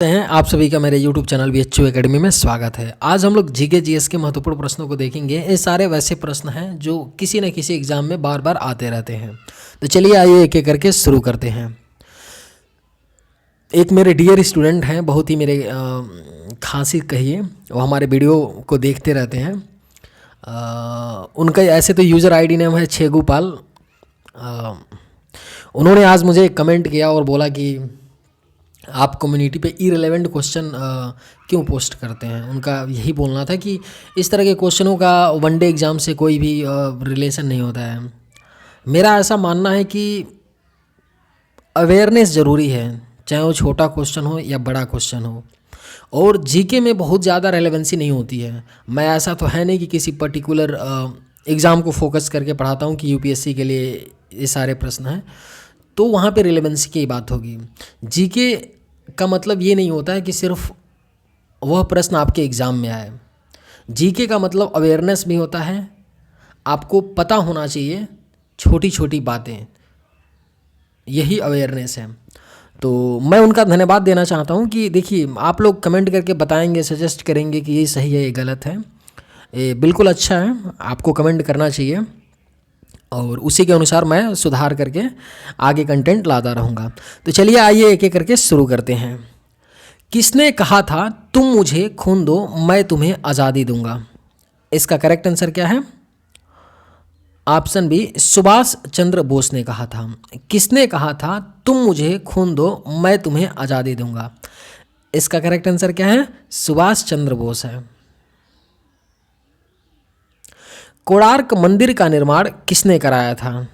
हैं आप सभी का मेरे YouTube चैनल BHU एकेडमी में स्वागत है। आज हम लोग जीके जीएस के महत्वपूर्ण प्रश्नों को देखेंगे। ये सारे वैसे प्रश्न हैं जो किसी न किसी एग्जाम में बार बार आते रहते हैं। तो चलिए आइए एक एक करके शुरू करते हैं। एक मेरे डियर स्टूडेंट हैं, बहुत ही मेरे खास ही कहिए, वो हमारे वीडियो को देखते रहते हैं। उनका ऐसे तो यूज़र ID नेम है छेगूपाल। उन्होंने आज मुझे कमेंट किया और बोला कि आप कम्युनिटी पे इररिलेवेंट क्वेश्चन क्यों पोस्ट करते हैं। उनका यही बोलना था कि इस तरह के क्वेश्चनों का वनडे एग्ज़ाम से कोई भी रिलेशन नहीं होता है। मेरा ऐसा मानना है कि अवेयरनेस ज़रूरी है, चाहे वो छोटा क्वेश्चन हो या बड़ा क्वेश्चन हो। और जीके में बहुत ज़्यादा रेलेवेंसी नहीं होती है। मैं ऐसा तो है नहीं कि किसी पर्टिकुलर एग्ज़ाम को फोकस करके पढ़ाता हूँ कि यूपीएससी के लिए ये सारे प्रश्न हैं, तो वहाँ पे रिलेवेंसी की बात होगी। जीके का मतलब ये नहीं होता है कि सिर्फ वह प्रश्न आपके एग्ज़ाम में आए। जीके का मतलब अवेयरनेस भी होता है, आपको पता होना चाहिए छोटी छोटी बातें, यही अवेयरनेस है। तो मैं उनका धन्यवाद देना चाहता हूँ कि देखिए, आप लोग कमेंट करके बताएंगे, सजेस्ट करेंगे कि ये सही है ये गलत है, ये बिल्कुल अच्छा है, आपको कमेंट करना चाहिए और उसी के अनुसार मैं सुधार करके आगे कंटेंट लाता रहूँगा। तो चलिए आइए एक एक करके शुरू करते हैं। किसने कहा था तुम मुझे खून दो मैं तुम्हें आज़ादी दूंगा? इसका करेक्ट आंसर क्या है? ऑप्शन बी, सुभाष चंद्र बोस ने कहा था। किसने कहा था तुम मुझे खून दो मैं तुम्हें आज़ादी दूंगा? इसका करेक्ट आंसर क्या है? सुभाष चंद्र बोस है। कोणार्क मंदिर का निर्माण किसने कराया था?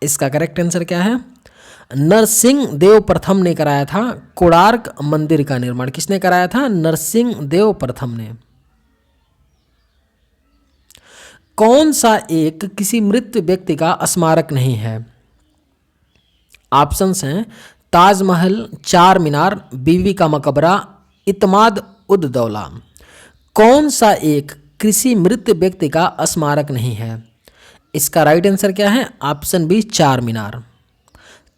इसका करेक्ट आंसर क्या है? नरसिंह देव प्रथम ने कराया था। कोणार्क मंदिर का निर्माण किसने कराया था? नरसिंह देव प्रथम ने। कौन सा एक किसी मृत व्यक्ति का स्मारक नहीं है? ऑप्शंस हैं ताजमहल, चार मीनार, बीवी का मकबरा, इत्माद उद दौला। कौन सा एक किसी मृत व्यक्ति का स्मारक नहीं है? इसका राइट आंसर क्या है? ऑप्शन बी, चार मीनार।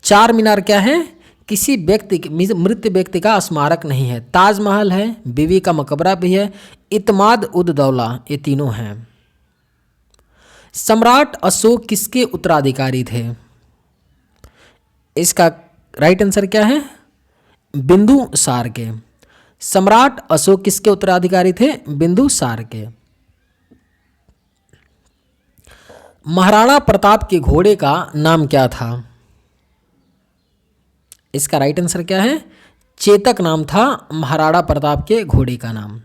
चार मीनार क्या है? किसी व्यक्ति मृत व्यक्ति का स्मारक नहीं है। ताजमहल है, बीवी का मकबरा भी है, इत्माद उद दौला, ये तीनों हैं। सम्राट अशोक किसके उत्तराधिकारी थे? इसका राइट आंसर क्या है? बिंदुसार के। सम्राट अशोक किसके उत्तराधिकारी थे? बिंदुसार के। महाराणा प्रताप के घोड़े का नाम क्या था? इसका राइट आंसर क्या है? चेतक नाम था महाराणा प्रताप के घोड़े का नाम।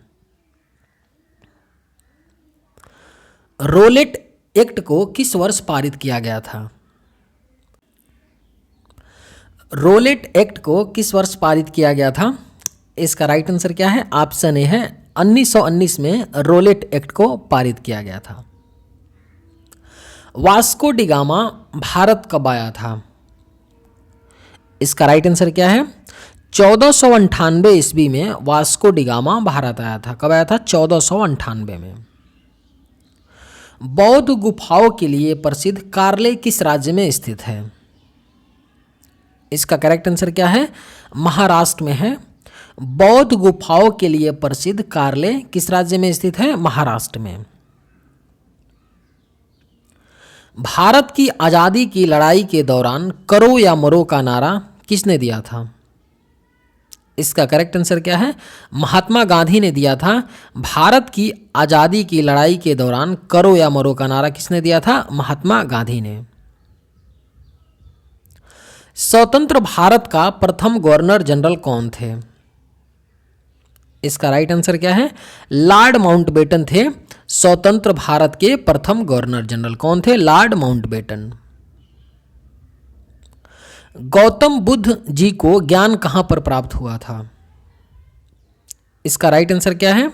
रोलेट एक्ट को किस वर्ष पारित किया गया था? रोलेट एक्ट को किस वर्ष पारित किया गया था? इसका राइट आंसर क्या है? ऑप्शन ए है 1919 में रोलेट एक्ट को पारित किया गया था। वास्को डी गामा भारत कब आया था? इसका राइट आंसर क्या है? 1498 ईस्वी में वास्को डी गामा भारत आया था। कब आया था? 1498 में। बौद्ध गुफाओं के लिए प्रसिद्ध कार्ले किस राज्य में स्थित है? इसका करेक्ट आंसर क्या है? महाराष्ट्र में है। बौद्ध गुफाओं के लिए प्रसिद्ध कार्ले किस राज्य में स्थित है? महाराष्ट्र में। भारत की आज़ादी की लड़ाई के दौरान करो या मरो का नारा किसने दिया था? इसका करेक्ट आंसर क्या है? महात्मा गांधी ने दिया था। भारत की आज़ादी की लड़ाई के दौरान करो या मरो का नारा किसने दिया था? महात्मा गांधी ने। स्वतंत्र भारत का प्रथम गवर्नर जनरल कौन थे? इसका राइट आंसर क्या है? लॉर्ड माउंटबेटन थे स्वतंत्र भारत के प्रथम गवर्नर जनरल। कौन थे? Lord Mountbatten. गौतम बुद्ध जी को ज्ञान कहां पर प्राप्त हुआ था? इसका राइट आंसर क्या है?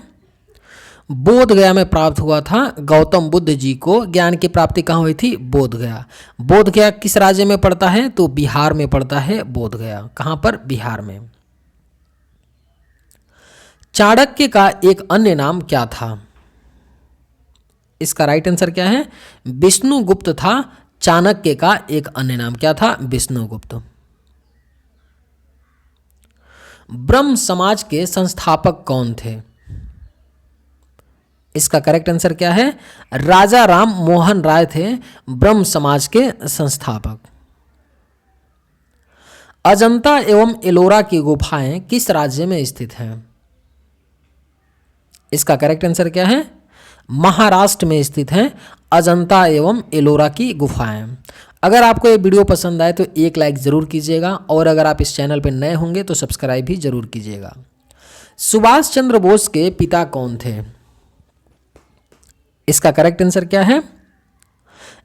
बोध गया में प्राप्त हुआ था। गौतम बुद्ध जी को ज्ञान की प्राप्ति कहाँ हुई थी? बोध गया। बोध गया किस राज्य में पड़ता है? तो बिहार में पड़ता है बोध गया। कहाँ पर? बिहार में। चाणक्य का एक अन्य नाम क्या था? इसका राइट आंसर क्या है? विष्णुगुप्त था। चाणक्य का एक अन्य नाम क्या था? विष्णुगुप्त। ब्रह्म समाज के संस्थापक कौन थे? इसका करेक्ट आंसर क्या है? राजा राम मोहन राय थे ब्रह्म समाज के संस्थापक। अजंता एवं एलोरा की गुफाएं किस राज्य में स्थित हैं? इसका करेक्ट आंसर क्या है? महाराष्ट्र में स्थित हैं अजंता एवं एलोरा की गुफाएं। अगर आपको ये वीडियो पसंद आए तो एक लाइक ज़रूर कीजिएगा और अगर आप इस चैनल पर नए होंगे तो सब्सक्राइब भी जरूर कीजिएगा। सुभाष चंद्र बोस के पिता कौन थे? इसका करेक्ट आंसर क्या है?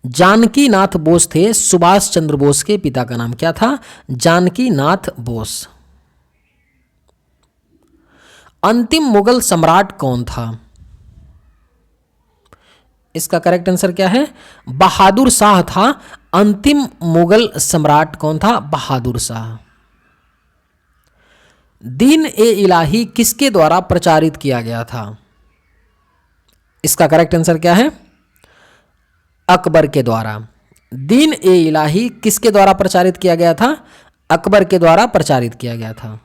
जानकी नाथ बोस थे सुभाष चंद्र बोस के पिता का नाम क्या था? जानकी नाथ बोस। अंतिम मुगल सम्राट कौन था? इसका करेक्ट आंसर क्या है? बहादुर शाह था अंतिम मुगल सम्राट। कौन था? बहादुर शाह। दीन ए इलाही किसके द्वारा प्रचारित किया गया था? इसका करेक्ट आंसर क्या है? अकबर के द्वारा। दीन ए इलाही किसके द्वारा प्रचारित किया गया था? अकबर के द्वारा प्रचारित किया गया था।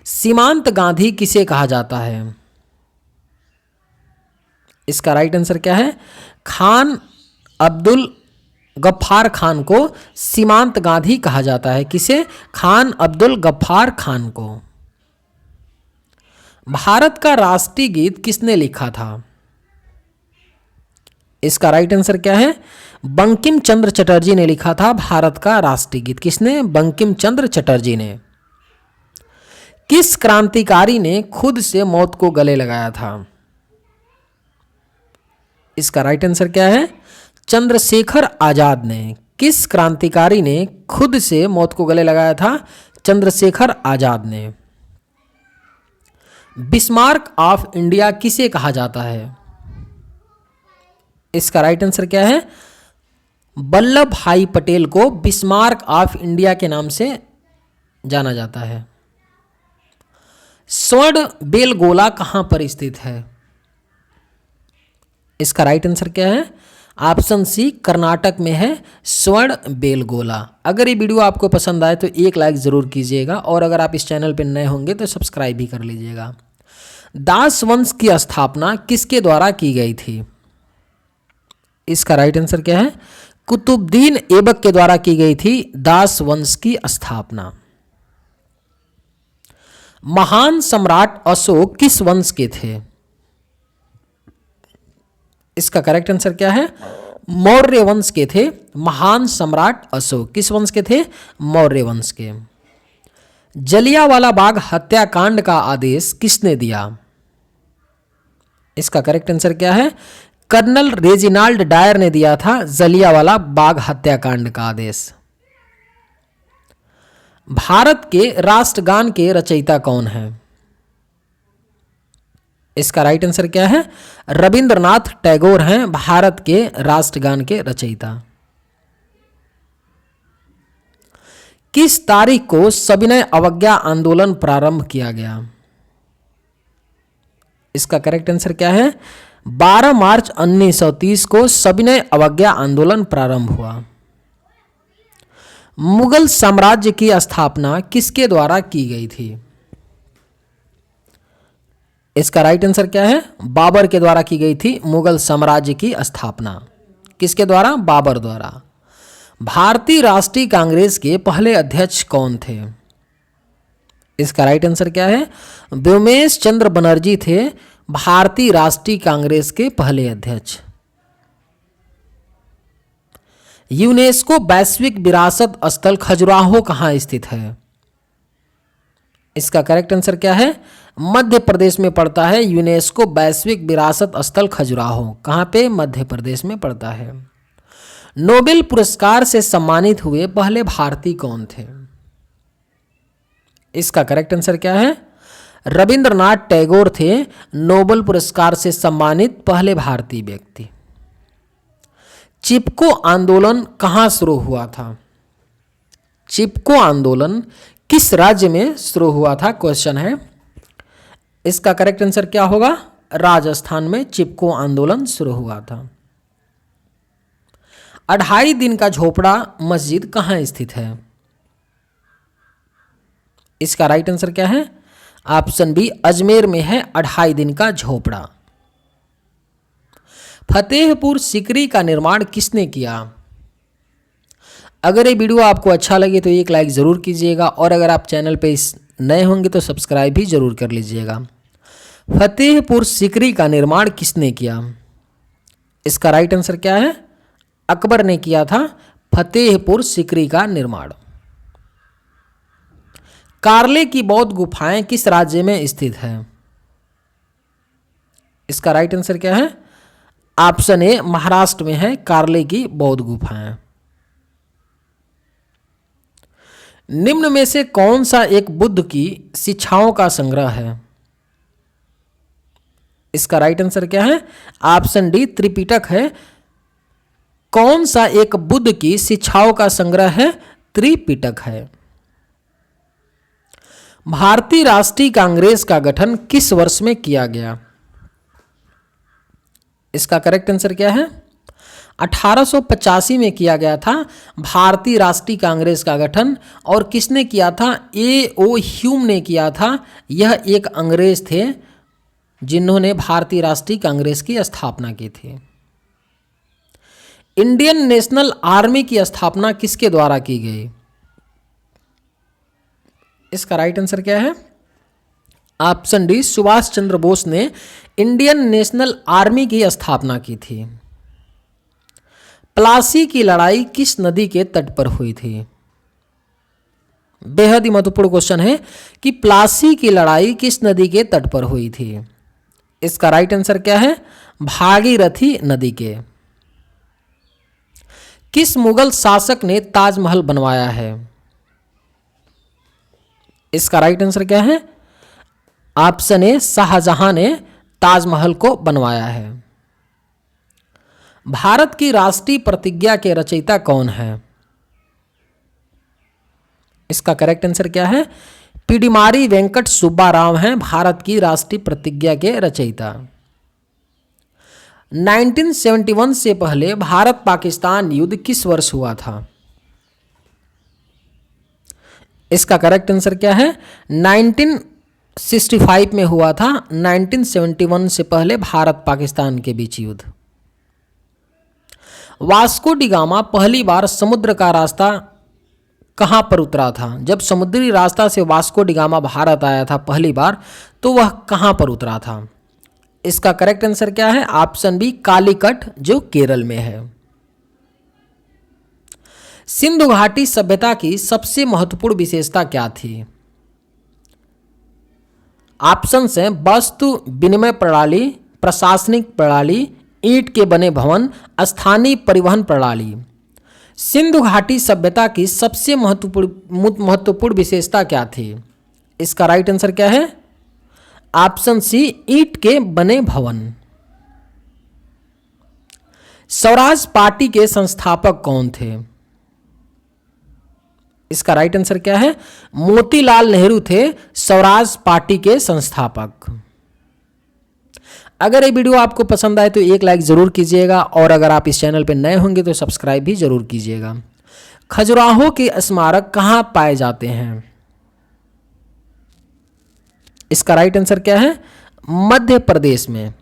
सीमांत गांधी किसे कहा जाता है? इसका राइट आंसर क्या है? खान अब्दुल गफ्फार खान को सीमांत गांधी कहा जाता है। किसे? खान अब्दुल गफ्फार खान को। भारत का राष्ट्रीय गीत किसने लिखा था? इसका राइट आंसर क्या है? बंकिम चंद्र चटर्जी ने लिखा था भारत का राष्ट्रीय गीत। किसने? बंकिम चंद्र चटर्जी ने। किस क्रांतिकारी ने खुद से मौत को गले लगाया था? इसका राइट आंसर क्या है? चंद्रशेखर आजाद ने। किस क्रांतिकारी ने खुद से मौत को गले लगाया था? चंद्रशेखर आजाद ने। बिस्मार्क ऑफ इंडिया किसे कहा जाता है? इसका राइट आंसर क्या है? वल्लभ भाई पटेल को बिस्मार्क ऑफ इंडिया के नाम से जाना जाता है। स्वर्ण बेलगोला कहां पर स्थित है? इसका राइट आंसर क्या है? ऑप्शन सी कर्नाटक में है स्वर्ण बेलगोला। अगर ये वीडियो आपको पसंद आए तो एक लाइक ज़रूर कीजिएगा और अगर आप इस चैनल पर नए होंगे तो सब्सक्राइब भी कर लीजिएगा। दास वंश की स्थापना किसके द्वारा की गई थी? इसका राइट आंसर क्या है? कुतुबुद्दीन ऐबक के द्वारा की गई थी दास वंश की स्थापना। महान सम्राट अशोक किस वंश के थे? इसका करेक्ट आंसर क्या है? मौर्य वंश के थे महान सम्राट अशोक। किस वंश के थे? मौर्य वंश के। जलियांवाला बाग हत्याकांड का आदेश किसने दिया? इसका करेक्ट आंसर क्या है? कर्नल रेजिनाल्ड डायर ने दिया था जलियांवाला बाग हत्याकांड का आदेश। भारत के राष्ट्रगान के रचयिता कौन है? इसका राइट आंसर क्या है? रविंद्रनाथ टैगोर हैं भारत के राष्ट्रगान के रचयिता। किस तारीख को सविनय अवज्ञा आंदोलन प्रारंभ किया गया? इसका करेक्ट आंसर क्या है? 12 मार्च 1930 को सविनय अवज्ञा आंदोलन प्रारंभ हुआ। मुगल साम्राज्य की स्थापना किसके द्वारा की गई थी? इसका राइट आंसर क्या है? बाबर के द्वारा की गई थी मुगल साम्राज्य की स्थापना। किसके द्वारा? बाबर द्वारा। भारतीय राष्ट्रीय कांग्रेस के पहले अध्यक्ष कौन थे? इसका राइट आंसर क्या है? व्योमेश चंद्र बनर्जी थे भारतीय राष्ट्रीय कांग्रेस के पहले अध्यक्ष। यूनेस्को वैश्विक विरासत स्थल खजुराहो कहाँ स्थित है? इसका करेक्ट आंसर क्या है? मध्य प्रदेश में पड़ता है यूनेस्को वैश्विक विरासत स्थल खजुराहो। कहाँ पे? मध्य प्रदेश में पड़ता है। नोबेल पुरस्कार से सम्मानित हुए पहले भारतीय कौन थे? इसका करेक्ट आंसर क्या है? रविंद्रनाथ टैगोर थे नोबेल पुरस्कार से सम्मानित पहले भारतीय व्यक्ति। चिपको आंदोलन कहाँ शुरू हुआ था? चिपको आंदोलन किस राज्य में शुरू हुआ था? क्वेश्चन है। इसका करेक्ट आंसर क्या होगा? राजस्थान में चिपको आंदोलन शुरू हुआ था। 2.5 दिन का झोपड़ा मस्जिद कहाँ स्थित है? इसका राइट आंसर क्या है? ऑप्शन बी, अजमेर में है 2.5 दिन का झोपड़ा। फतेहपुर सीकरी का निर्माण किसने किया? अगर ये वीडियो आपको अच्छा लगे तो एक लाइक ज़रूर कीजिएगा, और अगर आप चैनल पे नए होंगे तो सब्सक्राइब भी ज़रूर कर लीजिएगा। फतेहपुर सीकरी का निर्माण किसने किया? इसका राइट आंसर क्या है? अकबर ने किया था फतेहपुर सीकरी का निर्माण। कार्ले की बौद्ध गुफाएं किस राज्य में स्थित हैं? इसका राइट आंसर क्या है? ऑप्शन ए, महाराष्ट्र में है कार्ले की बौद्ध गुफाएं। निम्न में से कौन सा एक बुद्ध की शिक्षाओं का संग्रह है? इसका राइट आंसर क्या है? ऑप्शन डी, त्रिपिटक है। कौन सा एक बुद्ध की शिक्षाओं का संग्रह है? त्रिपिटक है। भारतीय राष्ट्रीय कांग्रेस का गठन किस वर्ष में किया गया? इसका करेक्ट आंसर क्या है? 1885 में किया गया था भारतीय राष्ट्रीय कांग्रेस का गठन। और किसने किया था? ए.ओ. ह्यूम ने किया था। यह एक अंग्रेज थे जिन्होंने भारतीय राष्ट्रीय कांग्रेस की स्थापना की थी। इंडियन नेशनल आर्मी की स्थापना किसके द्वारा की गई? इसका राइट आंसर क्या है? ऑप्शन डी, सुभाष चंद्र बोस ने इंडियन नेशनल आर्मी की स्थापना की थी। प्लासी की लड़ाई किस नदी के तट पर हुई थी? बेहद ही महत्वपूर्ण क्वेश्चन है कि प्लासी की लड़ाई किस नदी के तट पर हुई थी। इसका राइट आंसर क्या है? भागीरथी नदी के। किस मुगल शासक ने ताजमहल बनवाया है? इसका राइट आंसर क्या है? ऑप्शन ए, शाहजहां ने ताजमहल को बनवाया है। भारत की राष्ट्रीय प्रतिज्ञा के रचयिता कौन है? इसका करेक्ट आंसर क्या है? पिडिमारी वेंकट सुब्बा राव हैं भारत की राष्ट्रीय प्रतिज्ञा के रचयिता। 1971 से पहले भारत पाकिस्तान युद्ध किस वर्ष हुआ था? इसका करेक्ट आंसर क्या है? 1965 में हुआ था। 1971 से पहले भारत पाकिस्तान के बीच युद्ध। वास्को डी गामा पहली बार समुद्र का रास्ता कहां पर उतरा था? जब समुद्री रास्ता से वास्को डी गामा भारत आया था पहली बार, तो वह कहां पर उतरा था? इसका करेक्ट आंसर क्या है? ऑप्शन बी, कालीकट, जो केरल में है। सिंधु घाटी सभ्यता की सबसे महत्वपूर्ण विशेषता क्या थी? ऑप्शन हैं वस्तु विनिमय प्रणाली, प्रशासनिक प्रणाली, ईंट के बने भवन, स्थानीय परिवहन प्रणाली। सिंधु घाटी सभ्यता की सबसे महत्वपूर्ण विशेषता क्या थी? इसका राइट आंसर क्या है? ऑप्शन सी, ईंट के बने भवन। स्वराज पार्टी के संस्थापक कौन थे? इसका राइट आंसर क्या है? मोतीलाल नेहरू थे स्वराज पार्टी के संस्थापक। अगर ये वीडियो आपको पसंद आए तो एक लाइक जरूर कीजिएगा, और अगर आप इस चैनल पर नए होंगे तो सब्सक्राइब भी जरूर कीजिएगा। खजुराहो के स्मारक कहां पाए जाते हैं? इसका राइट आंसर क्या है? मध्य प्रदेश में।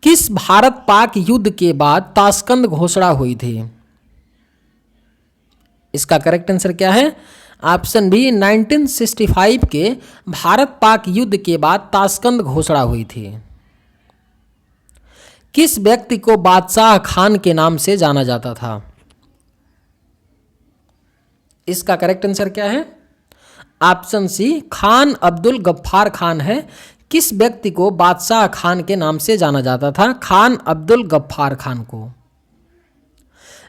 किस भारत पाक युद्ध के बाद ताशकंद घोषणा हुई थी? इसका करेक्ट आंसर क्या है? ऑप्शन बी, 1965 के भारत पाक युद्ध के बाद ताशकंद घोषणा हुई थी। किस व्यक्ति को बादशाह खान के नाम से जाना जाता था? इसका करेक्ट आंसर क्या है? ऑप्शन सी, खान अब्दुल गफ्फार खान है। किस व्यक्ति को बादशाह खान के नाम से जाना जाता था? खान अब्दुल गफ्फार खान को।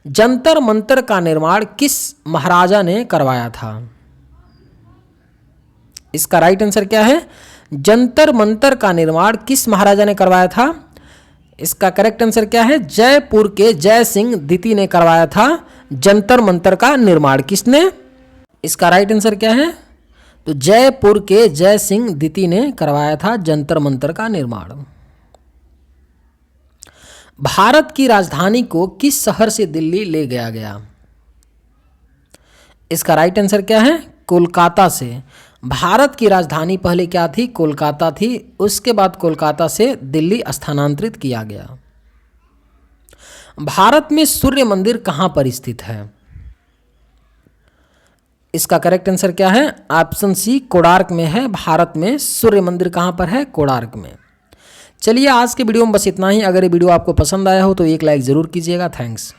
जंतर मंतर का निर्माण किस महाराजा ने करवाया था? इसका राइट आंसर क्या है? जंतर मंतर का निर्माण किस महाराजा ने करवाया था? इसका करेक्ट आंसर क्या है? जयपुर के जय सिंह द्वितीय ने करवाया था जंतर मंतर का निर्माण। किसने? इसका राइट आंसर क्या है? तो जयपुर के जय सिंह द्वितीय ने करवाया था जंतर मंतर का निर्माण। भारत की राजधानी को किस शहर से दिल्ली ले गया गया? इसका राइट आंसर क्या है? कोलकाता से। भारत की राजधानी पहले क्या थी? कोलकाता थी। उसके बाद कोलकाता से दिल्ली स्थानांतरित किया गया। भारत में सूर्य मंदिर कहाँ पर स्थित है? इसका करेक्ट आंसर क्या है? ऑप्शन सी, कोणार्क में है। भारत में सूर्य मंदिर कहाँ पर है? कोणार्क में। चलिए आज के वीडियो में बस इतना ही। अगर ये वीडियो आपको पसंद आया हो तो एक लाइक ज़रूर कीजिएगा। थैंक्स।